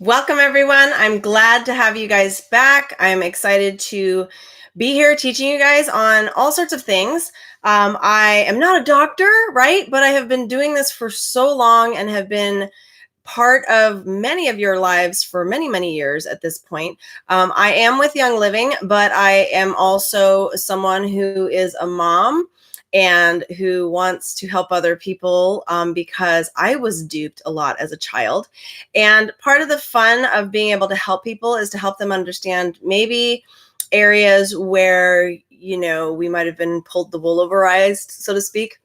Welcome, everyone. I'm glad to have you guys back. I'm excited to be here teaching you guys on all sorts of things. I am not a doctor, right? But I have been doing this for so long and have been part of many of your lives for many, many years at this point. I am with Young Living, but I am also someone who is a mom and who wants to help other people because I was duped a lot as a child. And part of the fun of being able to help people is to help them understand maybe areas where, we might have been pulled the wool over our eyes, so to speak.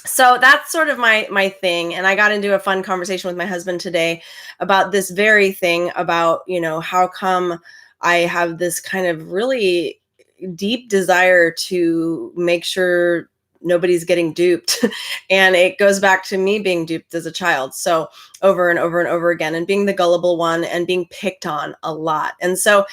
So that's sort of my thing. And I got into a fun conversation with my husband today about this very thing about, how come I have this kind of really deep desire to make sure nobody's getting duped. And it goes back to me being duped as a child. So over and over and over again, and being the gullible one and being picked on a lot. And so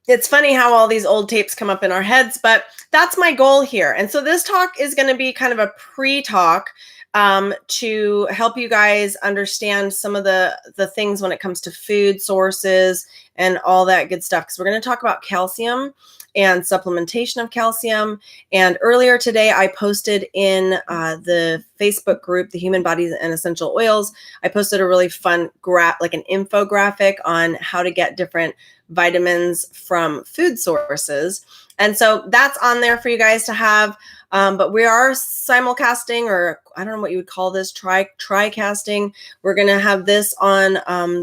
it's funny how all these old tapes come up in our heads, but that's my goal here. And so this talk is going to be kind of a pre-talk to help you guys understand some of the things when it comes to food sources and all that good stuff. Because we're going to talk about calcium and supplementation of calcium. And earlier today, I posted in the Facebook group, The Human Body and Essential Oils, I posted a really fun like an infographic on how to get different vitamins from food sources. And so that's on there for you guys to have. But we are simulcasting, or I don't know what you would call this, tri-casting. We're going to have this on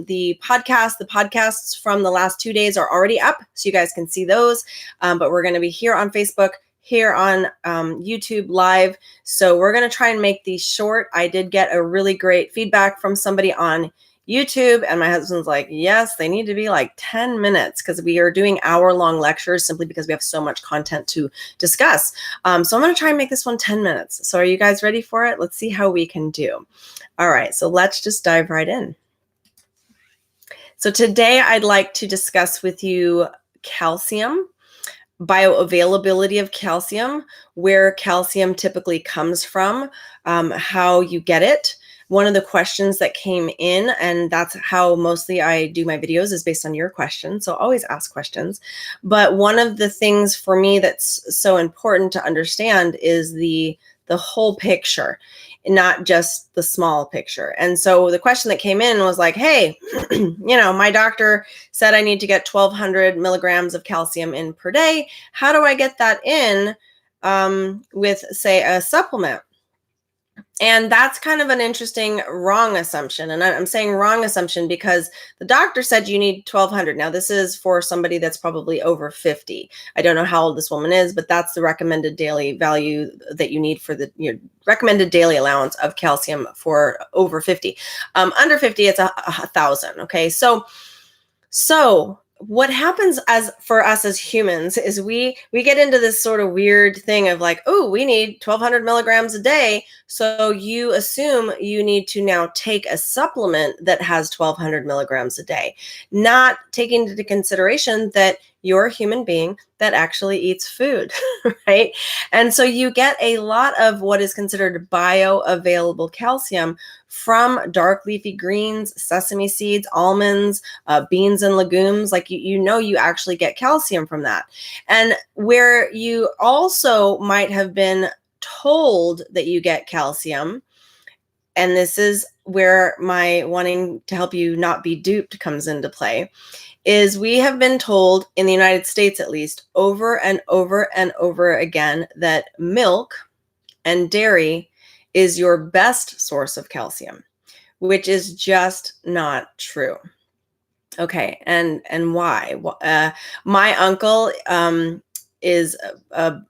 the podcast. The podcasts from the last 2 days are already up, so you guys can see those. But we're going to be here on Facebook, here on YouTube live. So we're going to try and make these short. I did get a really great feedback from somebody on YouTube, and my husband's like, yes, they need to be like 10 minutes because we are doing hour-long lectures simply because we have so much content to discuss. So I'm going to try and make this one 10 minutes. So are you guys ready for it? Let's see how we can do. All right, so let's just dive right in. So today I'd like to discuss with you calcium, bioavailability of calcium, where calcium typically comes from, how you get it. One of the questions that came in, and that's how mostly I do my videos, is based on your questions. So always ask questions. But one of the things for me that's so important to understand is the whole picture, not just the small picture. And so the question that came in was like, hey, my doctor said I need to get 1,200 milligrams of calcium in per day. How do I get that in with, say, a supplement? And that's kind of an interesting wrong assumption. And I'm saying wrong assumption because the doctor said you need 1,200. Now, this is for somebody that's probably over 50. I don't know how old this woman is, but that's the recommended daily value that you need for the recommended daily allowance of calcium for over 50. Under 50, it's 1,000. Okay, so what happens for us as humans is we get into this sort of weird thing of like, oh, we need 1,200 milligrams a day. So you assume you need to now take a supplement that has 1,200 milligrams a day, not taking into consideration that you're a human being that actually eats food, right? And so you get a lot of what is considered bioavailable calcium from dark leafy greens, sesame seeds, almonds, beans and legumes. Like you actually get calcium from that. And where you also might have been told that you get calcium, and this is where my wanting to help you not be duped comes into play, is we have been told, in the United States at least, over and over and over again, that milk and dairy is your best source of calcium, which is just not true. Okay, and why? My uncle is a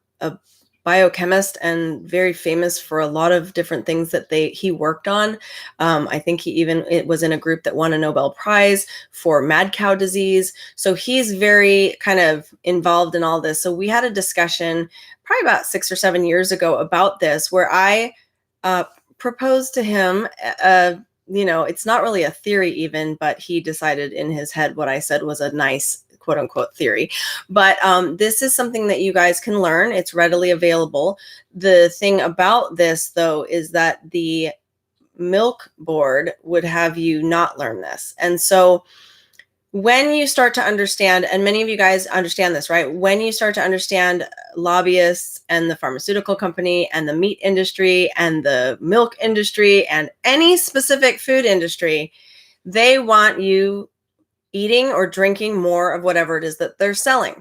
biochemist and very famous for a lot of different things that he worked on. I think it was in a group that won a Nobel Prize for mad cow disease. So he's very kind of involved in all this. So we had a discussion probably about 6 or 7 years ago about this, where I proposed to him, it's not really a theory even, but he decided in his head what I said was a nice quote unquote theory. But this is something that you guys can learn. It's readily available. The thing about this, though, is that the milk board would have you not learn this. And so when you start to understand, and many of you guys understand this, right? When you start to understand lobbyists and the pharmaceutical company and the meat industry and the milk industry and any specific food industry, they want you eating or drinking more of whatever it is that they're selling.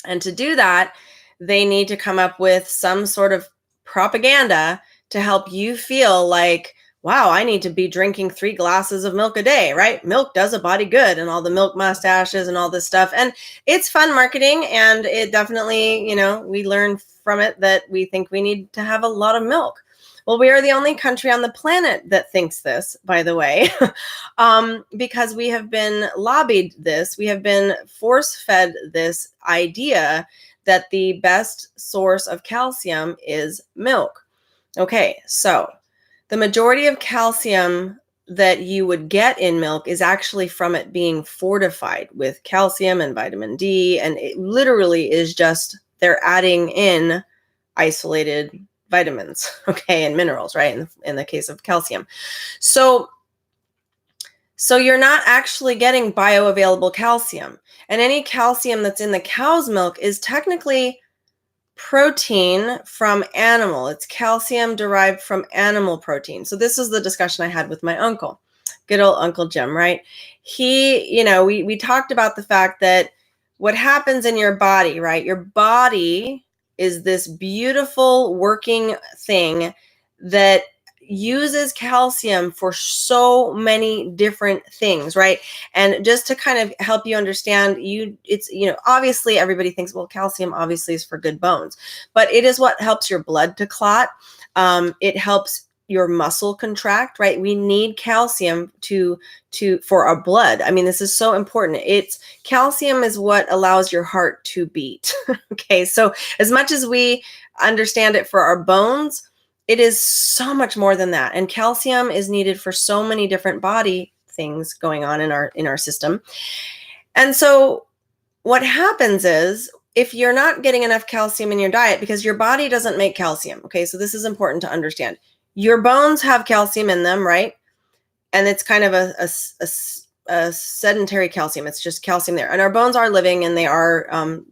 And to do that, they need to come up with some sort of propaganda to help you feel like, wow, I need to be drinking 3 glasses of milk a day, right? Milk does a body good, and all the milk mustaches and all this stuff. And it's fun marketing, and it definitely, we learn from it that we think we need to have a lot of milk. Well, we are the only country on the planet that thinks this, by the way, because we have been lobbied this, we have been force-fed this idea that the best source of calcium is milk. Okay, so the majority of calcium that you would get in milk is actually from it being fortified with calcium and vitamin D, and it literally is just they're adding in isolated vitamins, okay, and minerals, right, in the case of calcium. So you're not actually getting bioavailable calcium. And any calcium that's in the cow's milk is technically protein from animal. It's calcium derived from animal protein. So this is the discussion I had with my uncle, good old Uncle Jim, right? He, we talked about the fact that what happens in your body, right? Your body is this beautiful working thing that uses calcium for so many different things, right? And just to kind of help you understand, obviously everybody thinks, well, calcium obviously is for good bones, but it is what helps your blood to clot. It helps your muscle contract, right? We need calcium for our blood. I mean, this is so important. Calcium is what allows your heart to beat. Okay, so as much as we understand it for our bones, it is so much more than that. And calcium is needed for so many different body things going on in our system. And so what happens is, if you're not getting enough calcium in your diet, because your body doesn't make calcium, okay, so this is important to understand. Your bones have calcium in them, right? And it's kind of a sedentary calcium. It's just calcium there. And our bones are living, and they are,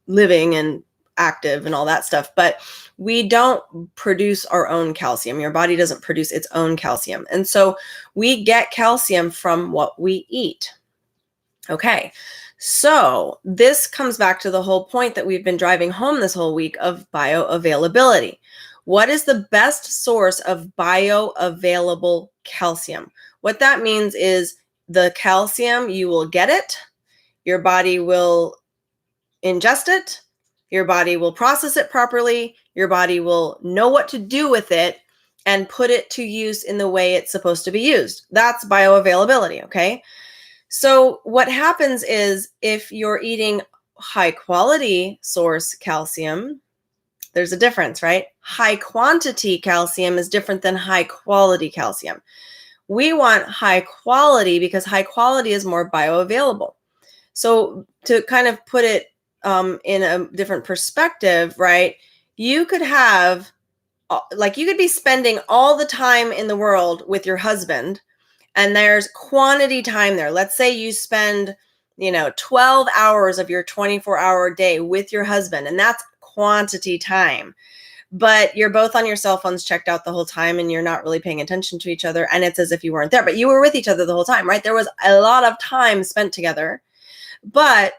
living and active and all that stuff. But we don't produce our own calcium. Your body doesn't produce its own calcium. And so we get calcium from what we eat. Okay. So this comes back to the whole point that we've been driving home this whole week of bioavailability. What is the best source of bioavailable calcium? What that means is the calcium, you will get it, your body will ingest it, your body will process it properly, your body will know what to do with it and put it to use in the way it's supposed to be used. That's bioavailability, okay? So what happens is, if you're eating high quality source calcium, there's a difference, right? High quantity calcium is different than high quality calcium. We want high quality because high quality is more bioavailable. So to kind of put it in a different perspective, right? You could have, you could be spending all the time in the world with your husband, and there's quantity time there. Let's say you spend, 12 hours of your 24-hour day with your husband, and that's quantity time. But you're both on your cell phones checked out the whole time, and you're not really paying attention to each other, and it's as if you weren't there, but you were with each other the whole time, right? There was a lot of time spent together, but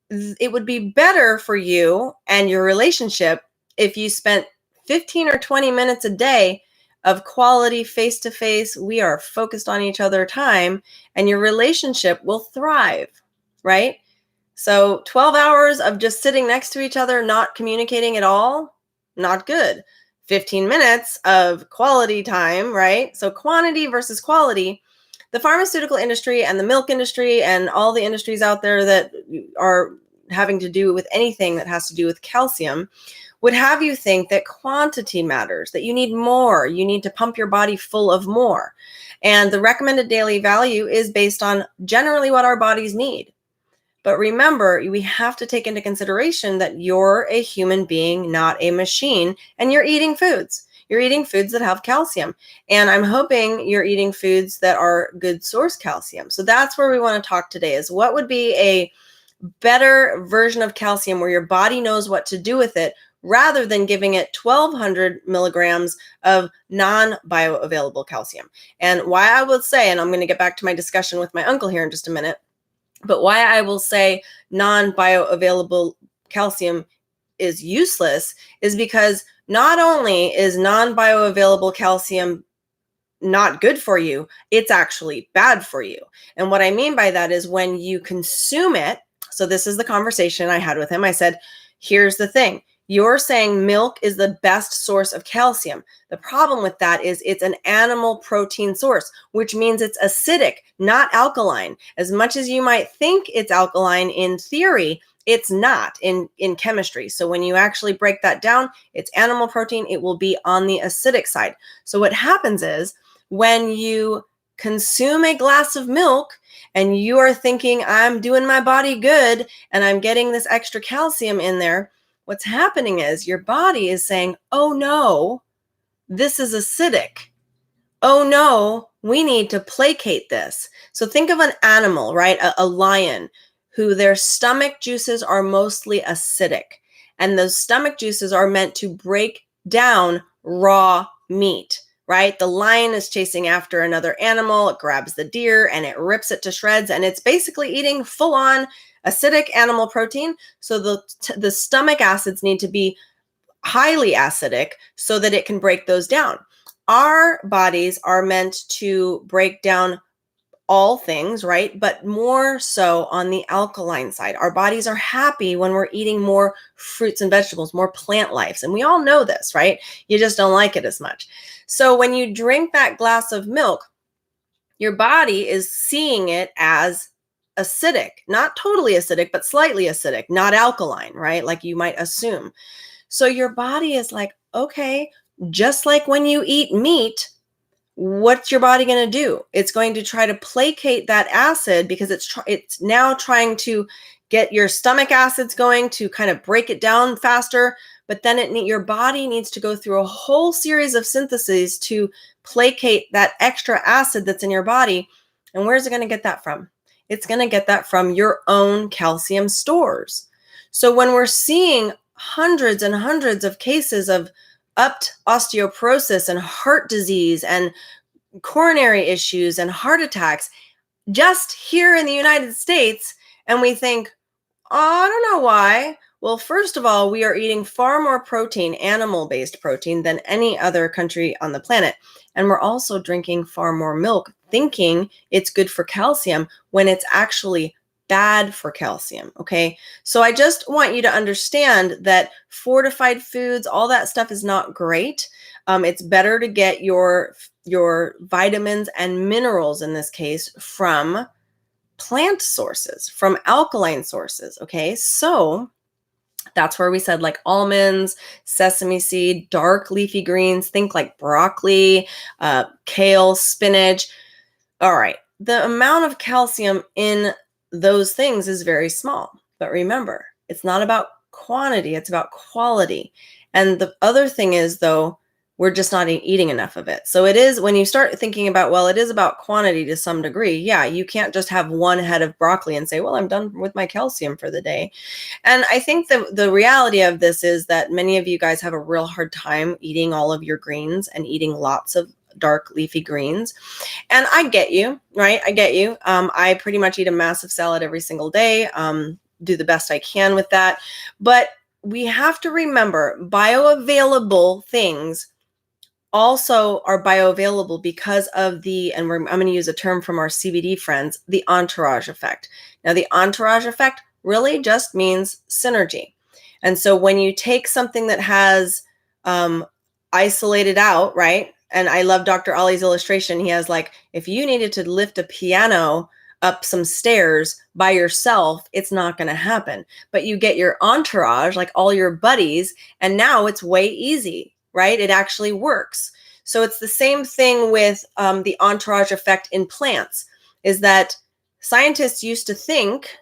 it would be better for you and your relationship if you spent 15 or 20 minutes a day of quality face-to-face, we are focused on each other time, and your relationship will thrive, right? So 12 hours of just sitting next to each other, not communicating at all, not good. 15 minutes of quality time, right? So quantity versus quality. The pharmaceutical industry and the milk industry and all the industries out there that are having to do with anything that has to do with calcium would have you think that quantity matters, that you need more, you need to pump your body full of more. And the recommended daily value is based on generally what our bodies need. But remember, we have to take into consideration that you're a human being, not a machine, and you're eating foods. You're eating foods that have calcium. And I'm hoping you're eating foods that are good source calcium. So that's where we want to talk today, is what would be a better version of calcium where your body knows what to do with it, rather than giving it 1,200 milligrams of non-bioavailable calcium. And why I will say, and I'm going to get back to my discussion with my uncle here in just a minute, but why I will say non-bioavailable calcium is useless is because not only is non-bioavailable calcium not good for you, it's actually bad for you. And what I mean by that is when you consume it. So this is the conversation I had with him. I said, here's the thing. You're saying milk is the best source of calcium. The problem with that is it's an animal protein source, which means it's acidic, not alkaline. As much as you might think it's alkaline in theory, it's not in chemistry. So when you actually break that down, it's animal protein. It will be on the acidic side. So what happens is when you consume a glass of milk and you are thinking, I'm doing my body good and I'm getting this extra calcium in there, what's happening is your body is saying, oh no, this is acidic. Oh no, we need to placate this. So think of an animal, right? A lion who their stomach juices are mostly acidic. And those stomach juices are meant to break down raw meat, right? The lion is chasing after another animal. It grabs the deer and it rips it to shreds. And it's basically eating full on acidic animal protein. So the stomach acids need to be highly acidic so that it can break those down. Our bodies are meant to break down all things, right? But more so on the alkaline side. Our bodies are happy when we're eating more fruits and vegetables, more plant lives. And we all know this, right? You just don't like it as much. So when you drink that glass of milk, your body is seeing it as acidic, not totally acidic, but slightly acidic, not alkaline, right? Like you might assume. So your body is like, okay, just like when you eat meat, what's your body going to do? It's going to try to placate that acid because it's now trying to get your stomach acids going to kind of break it down faster. But then your body needs to go through a whole series of syntheses to placate that extra acid that's in your body. And where's it going to get that from? It's going to get that from your own calcium stores. So when we're seeing hundreds and hundreds of cases of upped osteoporosis and heart disease and coronary issues and heart attacks just here in the United States, and we think, oh, I don't know why. Well, first of all, we are eating far more protein, animal-based protein, than any other country on the planet. And we're also drinking far more milk, thinking it's good for calcium when it's actually bad for calcium, okay? So I just want you to understand that fortified foods, all that stuff is not great. It's better to get your vitamins and minerals, in this case, from plant sources, from alkaline sources, okay? So that's where we said like almonds, sesame seed, dark leafy greens, think like broccoli, kale, spinach. All right, the amount of calcium in those things is very small. But remember, it's not about quantity, it's about quality. And the other thing is, though, we're just not eating enough of it. So it is, when you start thinking about, well, it is about quantity to some degree. Yeah, you can't just have one head of broccoli and say, well, I'm done with my calcium for the day. And I think the reality of this is that many of you guys have a real hard time eating all of your greens and eating lots of dark leafy greens. And I get you, right? I get you. I pretty much eat a massive salad every single day, do the best I can with that. But we have to remember bioavailable things also are bioavailable because of I'm going to use a term from our CBD friends, the entourage effect. Now, the entourage effect really just means synergy. And so when you take something that has isolated out, right? And I love Dr. Ollie's illustration. He has like, if you needed to lift a piano up some stairs by yourself, it's not going to happen. But you get your entourage, like all your buddies, and now it's way easy, right? It actually works. So it's the same thing with the entourage effect in plants, is that scientists used to think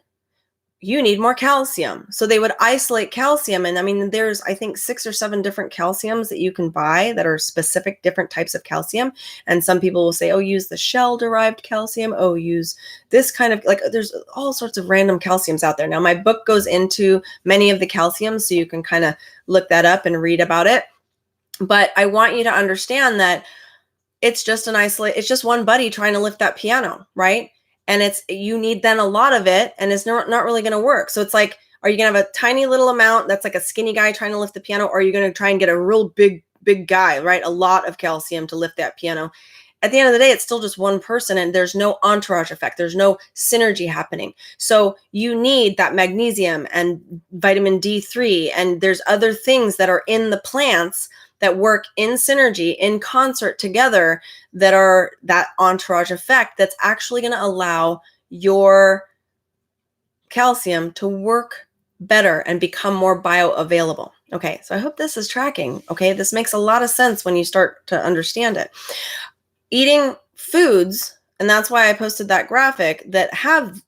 you need more calcium. So they would isolate calcium. And I mean, there's, I think, 6 or 7 different calciums that you can buy that are specific different types of calcium. And some people will say, oh, use the shell derived calcium. Oh, use this kind of, like, there's all sorts of random calciums out there. Now, my book goes into many of the calciums, so you can kind of look that up and read about it. But I want you to understand that it's just it's just one buddy trying to lift that piano, right? And you need then a lot of it, and it's not really going to work. So it's like, are you going to have a tiny little amount that's like a skinny guy trying to lift the piano, or are you going to try and get a real big guy, right? A lot of calcium to lift that piano. At the end of the day, it's still just one person, and there's no entourage effect. There's no synergy happening. So you need that magnesium and vitamin D3, and there's other things that are in the plants that work in synergy, in concert together, that are that entourage effect that's actually going to allow your calcium to work better and become more bioavailable. Okay, so I hope this is tracking. Okay, this makes a lot of sense when you start to understand it. Eating foods, and that's why I posted that graphic, that have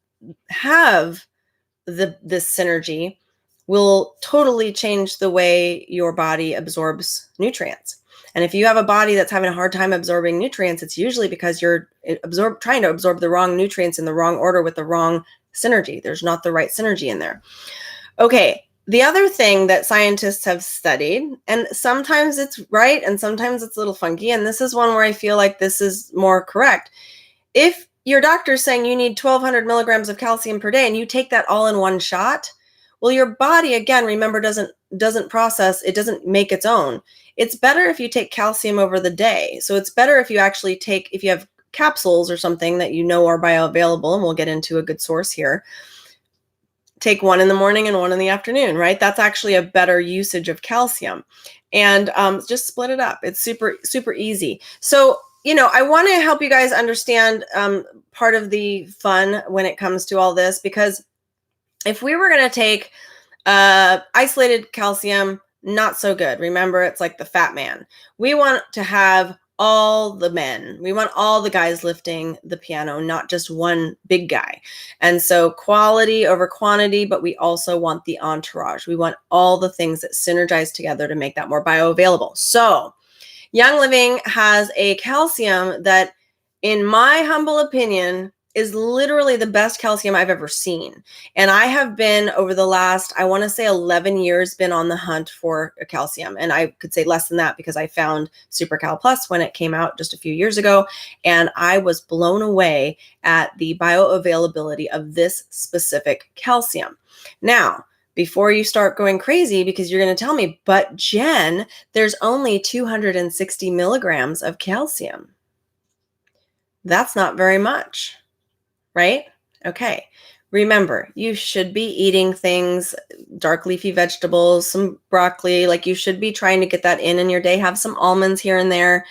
this synergy will totally change the way your body absorbs nutrients. And if you have a body that's having a hard time absorbing nutrients, it's usually because you're trying to absorb the wrong nutrients in the wrong order with the wrong synergy. There's not the right synergy in there. Okay, the other thing that scientists have studied, and sometimes it's right and sometimes it's a little funky, and this is one where I feel like this is more correct. If your doctor's saying you need 1,200 milligrams of calcium per day and you take that all in one shot, well, your body, again, remember, doesn't process, it doesn't make its own. It's better if you take calcium over the day. So it's better if you actually if you have capsules or something that you know are bioavailable, and we'll get into a good source here. Take one in the morning and one in the afternoon, right? That's actually a better usage of calcium. And just split it up. It's super, super easy. So, I want to help you guys understand part of the fun when it comes to all this, because if we were going to take isolated calcium, not so good. Remember, it's like the fat man. We want to have all the men. We want all the guys lifting the piano, not just one big guy. And so quality over quantity, but we also want the entourage. We want all the things that synergize together to make that more bioavailable. So Young Living has a calcium that, in my humble opinion, is literally the best calcium I've ever seen. And I have been, over the last, I want to say 11 years, been on the hunt for a calcium. And I could say less than that, because I found Super Cal Plus when it came out just a few years ago. And I was blown away at the bioavailability of this specific calcium. Now, before you start going crazy, because you're going to tell me, but Jen, there's only 260 milligrams of calcium. That's not very much. Right? Okay. Remember, you should be eating things, dark leafy vegetables, some broccoli. Like, you should be trying to get that in your day. Have some almonds here and there.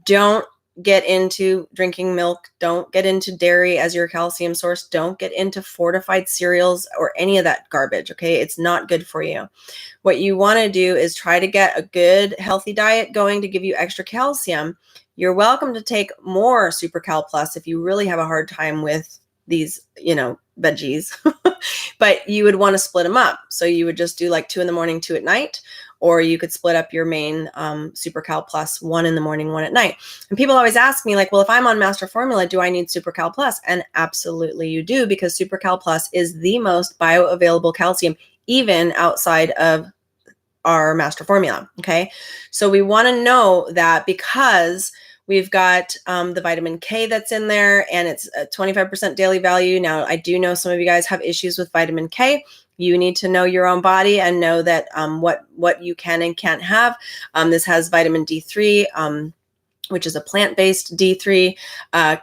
Don't get into drinking milk. Don't get into dairy as your calcium source. Don't get into fortified cereals or any of that garbage. Okay. It's not good for you. What you want to do is try to get a good, healthy diet going to give you extra calcium. You're welcome to take more Super Cal Plus if you really have a hard time with these, veggies, but you would want to split them up. So you would just do like 2 in the morning, 2 at night, or you could split up your main Super Cal Plus, 1 in the morning, 1 at night. And people always ask me, like, well, if I'm on Master Formula, do I need Super Cal Plus? And absolutely you do, because Super Cal Plus is the most bioavailable calcium, even outside of our Master Formula. Okay. So we want to know that, because we've got the vitamin K that's in there, and it's a 25% daily value. Now, I do know some of you guys have issues with vitamin K. You need to know your own body and know that what you can and can't have. This has vitamin D3, which is a plant-based D3,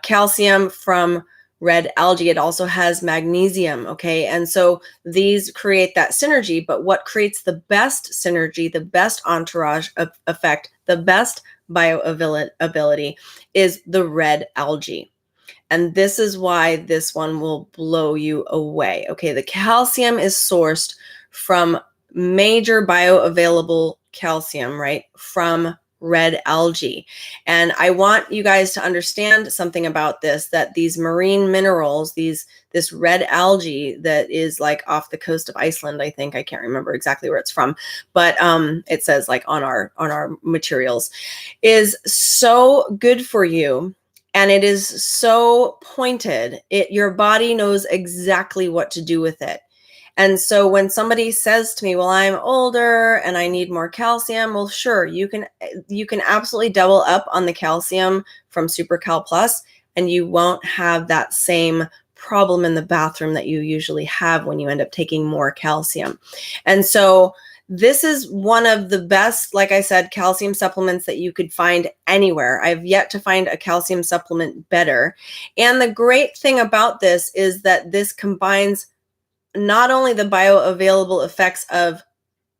calcium from red algae. It also has magnesium. Okay. And so these create that synergy, but what creates the best synergy, the best entourage effect, the best bioavailability is the red algae. And this is why this one will blow you away. Okay. The calcium is sourced from major bioavailable calcium, right? From red algae. And I want you guys to understand something about this, that these marine minerals, this red algae that is like off the coast of Iceland, I think, I can't remember exactly where it's from, but it says like on our materials, is so good for you. And it is so pointed. Your body knows exactly what to do with it. And so when somebody says to me, well, I'm older and I need more calcium, well, sure, you can absolutely double up on the calcium from Super Cal Plus, and you won't have that same problem in the bathroom that you usually have when you end up taking more calcium. And so this is one of the best, like I said, calcium supplements that you could find anywhere. I've yet to find a calcium supplement better. And the great thing about this is that this combines not only the bioavailable effects of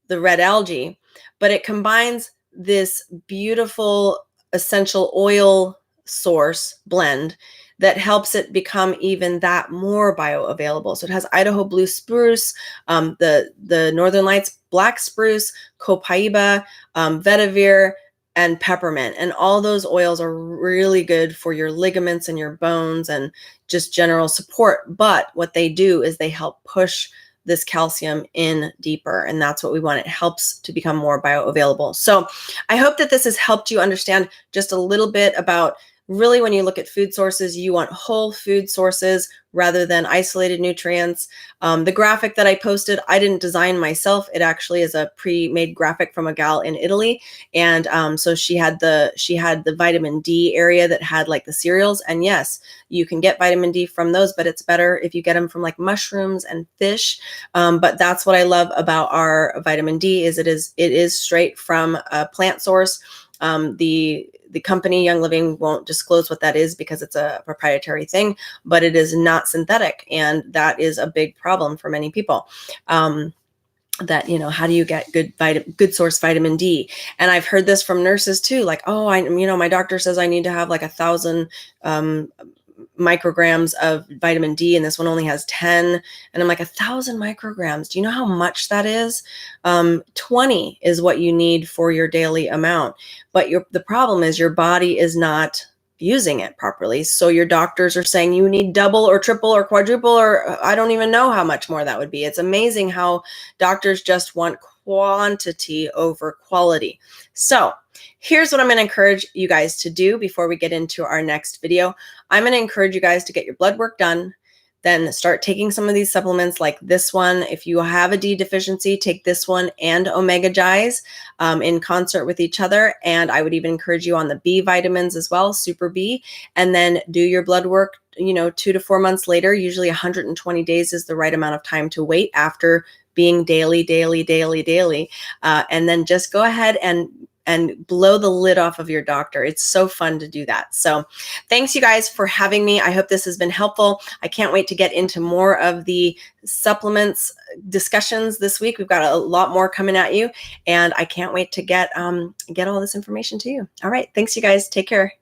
the red algae, but it combines this beautiful essential oil source blend that helps it become even that more bioavailable. So it has Idaho blue spruce, the Northern Lights black spruce, copaiba, vetiver, and peppermint. And all those oils are really good for your ligaments and your bones and just general support. But what they do is they help push this calcium in deeper. And that's what we want. It helps to become more bioavailable. So I hope that this has helped you understand just a little bit about really when you look at food sources, you want whole food sources rather than isolated nutrients. The graphic that I posted, I didn't design myself. It actually is a pre-made graphic from a gal in Italy. And so she had the vitamin D area that had like the cereals. And yes, you can get vitamin D from those, but it's better if you get them from like mushrooms and fish. But that's what I love about our vitamin D is it is straight from a plant source. The company Young Living won't disclose what that is because it's a proprietary thing, but it is not synthetic. And that is a big problem for many people. That, how do you get good source vitamin D? And I've heard this from nurses too, like, oh, my doctor says I need to have like 1,000 micrograms of vitamin D, and this one only has 10. And I'm like, 1,000 micrograms. Do you know how much that is? 20 is what you need for your daily amount. But the problem is your body is not using it properly. So your doctors are saying you need double or triple or quadruple, or I don't even know how much more that would be. It's amazing how doctors just want quantity over quality. So here's what I'm going to encourage you guys to do before we get into our next video. I'm going to encourage you guys to get your blood work done, then start taking some of these supplements like this one. If you have a D deficiency, take this one and Omega Gize in concert with each other. And I would even encourage you on the B vitamins as well, Super B, and then do your blood work, 2 to 4 months later. Usually 120 days is the right amount of time to wait after being daily. And then just go ahead and blow the lid off of your doctor. It's so fun to do that. So thanks you guys for having me. I hope this has been helpful. I can't wait to get into more of the supplements discussions this week. We've got a lot more coming at you, and I can't wait to get all this information to you. All right. Thanks you guys. Take care.